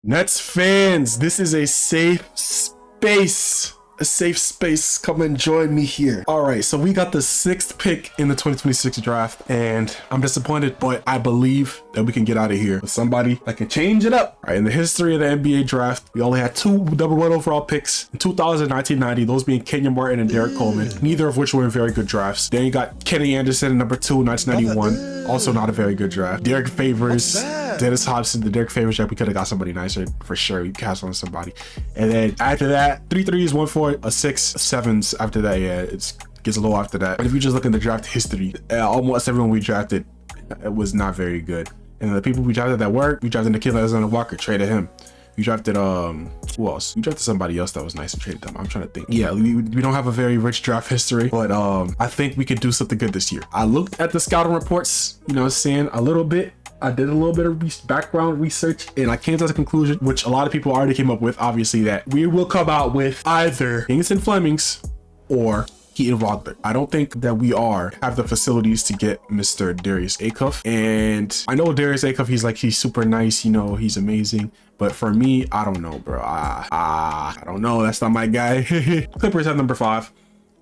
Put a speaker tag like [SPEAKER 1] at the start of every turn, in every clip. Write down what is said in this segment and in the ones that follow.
[SPEAKER 1] Nets fans, this is a safe space. A safe space. Come and join me here. All right, so we got the 6th pick in the 2026 draft, and I'm disappointed, but I believe that we can get out of here with somebody that can change it up. All right, in the history of the NBA draft, we only had 2 number 1 overall picks in 2000 and 1990, those being Kenyon Martin and Derek Coleman, neither of which were very good drafts. Then you got Kenny Anderson, number 2 in 1991, also not a very good draft. Derek Favors, Dennis Hobson, the Derek Favors draft, we could have got somebody nicer for sure. We cast on somebody. And then after that, 3 threes, 1 4, a 6, 7s after that. Yeah, it gets a little after that. But if you just look in the draft history, almost everyone we drafted, it was not very good. And the people we drafted that worked, we drafted Nikhil Alexander Walker, traded him. We drafted who else? We drafted somebody else that was nice and traded them. I'm trying to think. Yeah, we don't have a very rich draft history, but I think we could do something good this year. I looked at the scouting reports, you know, saying a little bit. I did a little bit of background research, and I came to the conclusion, which a lot of people already came up with, obviously, that we will come out with either Kingston Flemings or Keaton Vogler. I don't think that we have the facilities to get Mr. Darius Acuff. And I know Darius Acuff, he's super nice, you know, he's amazing. But for me, I don't know, bro. I don't know. That's not my guy. Clippers have number 5.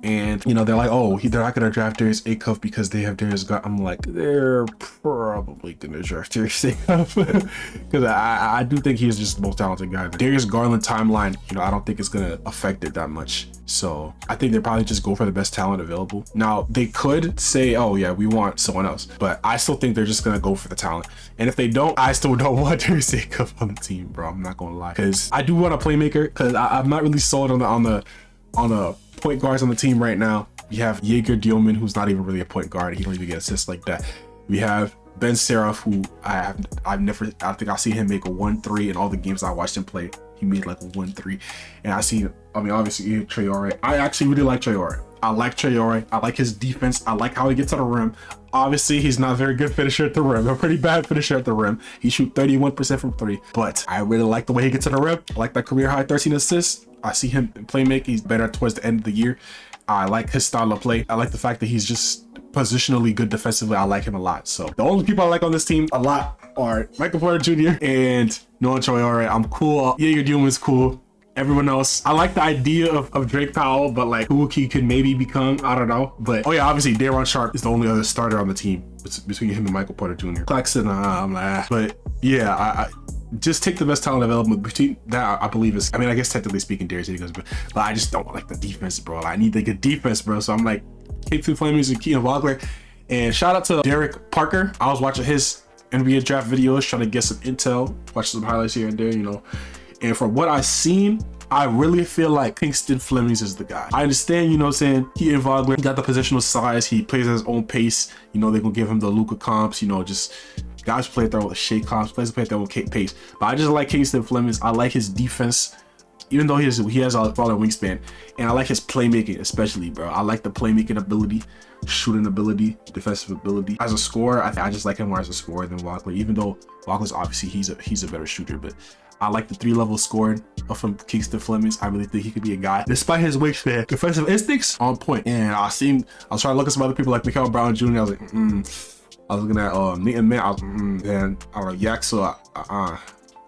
[SPEAKER 1] And, you know, they're like, oh, they're not going to draft Darius Acuff because they have Darius Garland. I'm like, they're probably going to draft Darius Acuff. Because I do think he's just the most talented guy. The Darius Garland timeline, you know, I don't think it's going to affect it that much. So I think they probably just go for the best talent available. Now, they could say, oh, yeah, we want someone else. But I still think they're just going to go for the talent. And if they don't, I still don't want Darius Acuff on the team, bro. I'm not going to lie. Because I do want a playmaker, because I'm not really sold on the point guards on the team right now. We have Jaeger Dielman, who's not even really a point guard. He don't even get assists like that. We have Ben Seraph, who I think I see him make a 1-3 in all the games I watched him play. He made like a 1-3, and obviously Traore. I actually really like Traore. I like Traore. I like his defense. I like how he gets to the rim. Obviously, he's not a very good finisher at the rim. A pretty bad finisher at the rim. He shoots 31% from 3, but I really like the way he gets to the rim. I like that career high 13 assists. I see him in playmaking. He's better towards the end of the year. I like his style of play. I like the fact that he's just positionally good defensively. I like him a lot. So the only people I like on this team a lot are Michael Porter Jr. and Nolan Traore. I'm cool. Jaeger Dielman's cool. Everyone else, I like the idea of Drake Powell, but like who he could maybe become, I don't know. But oh yeah, obviously Daron Sharp is the only other starter on the team between him and Michael Porter Jr. Claxton, I'm like, but yeah, I just take the best talent available. Between that, I believe is, I mean, I guess technically speaking, Darius Acuff, but I just don't like the defense, bro. I need the good defense, bro. So I'm like, Kingston Flemings and Keaton Vogler. And shout out to Derek Parker. I was watching his NBA draft videos, trying to get some intel, watch some highlights here and there, you know. And from what I've seen, I really feel like Kingston Flemings is the guy. I understand, you know what I'm saying, Keaton Vogler, he got the positional size, he plays at his own pace, you know, they're gonna give him the Luka comps, you know, just guys play at their own Shea comps, players play at their own pace. But I just like Kingston Flemings. I like his defense, even though he has a taller wingspan, and I like his playmaking especially, bro. I like the playmaking ability, shooting ability, defensive ability. As a scorer, I just like him more as a scorer than Walker, even though Walker's obviously he's a better shooter, but I like the 3-level scoring from Kingston Flemings. I really think he could be a guy. Despite his wingspan, defensive instincts on point. And I was trying to look at some other people like Mikal Brown Jr. I was like, I was looking at Nathan Mann. I was and I was like, Yak, so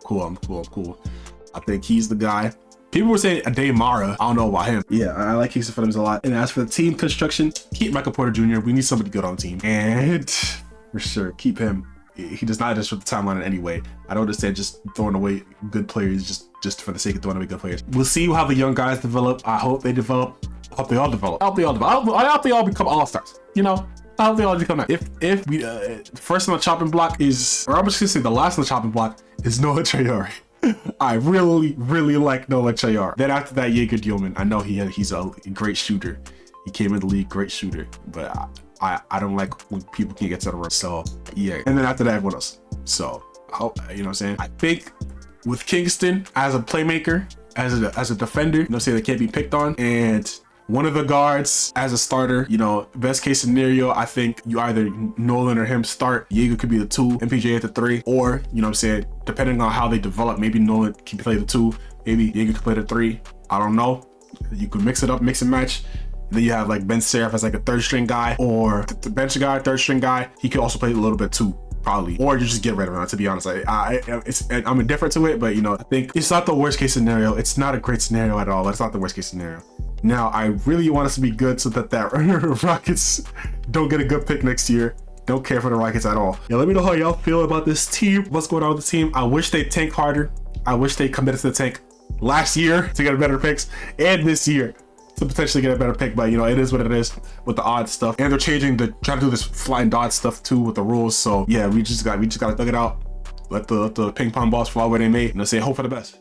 [SPEAKER 1] cool. I'm cool. I think he's the guy. People were saying Ade Mara. I don't know about him. Yeah, I like Kingston Flemings a lot. And as for the team construction, keep Michael Porter Jr. We need somebody good on the team. And for sure, keep him. He does not disrupt the timeline in any way. I don't understand just throwing away good players just for the sake of throwing away good players. We'll see how the young guys develop. I hope they develop. I hope they all develop. I hope they all become all-stars. You know, I hope they all become that. If we first on the chopping block is, or I'm just gonna say the last on the chopping block is Nolan Traore. I really like Nolan Traore. Then after that, Jaeger Dielman. I know he's a great shooter. He came in the league, great shooter, but I don't like when people can't get to the rim. So yeah, and then after that, everyone else. So you know what I'm saying? I think with Kingston as a playmaker, as a defender, you know what I'm saying, they can't be picked on, and one of the guards as a starter, you know, best case scenario, I think you either Nolan or him start. Jaeger could be the 2, MPJ at the 3, or you know what I'm saying, depending on how they develop, maybe Nolan can play the 2, maybe Jaeger can play the 3. I don't know. You could mix it up, mix and match. Then you have like Ben Seraph as like a 3rd string guy, or the bench guy, 3rd string guy. He could also play a little bit too. probably, or you just get rid of him. To be honest, I'm indifferent to it, but you know, I think it's not the worst case scenario. It's not a great scenario at all. It's not the worst case scenario. Now, I really want us to be good so that Rockets don't get a good pick next year. Don't care for the Rockets at all. Yeah, let me know how y'all feel about this team. What's going on with the team? I wish they tanked harder. I wish they committed to the tank last year to get better picks, and this year to potentially get a better pick. But you know, it is what it is with the odd stuff, and they're trying to do this flying dodge stuff too with the rules. So yeah, we just gotta thug it out. Let the ping pong balls fly where they may, and say hope for the best.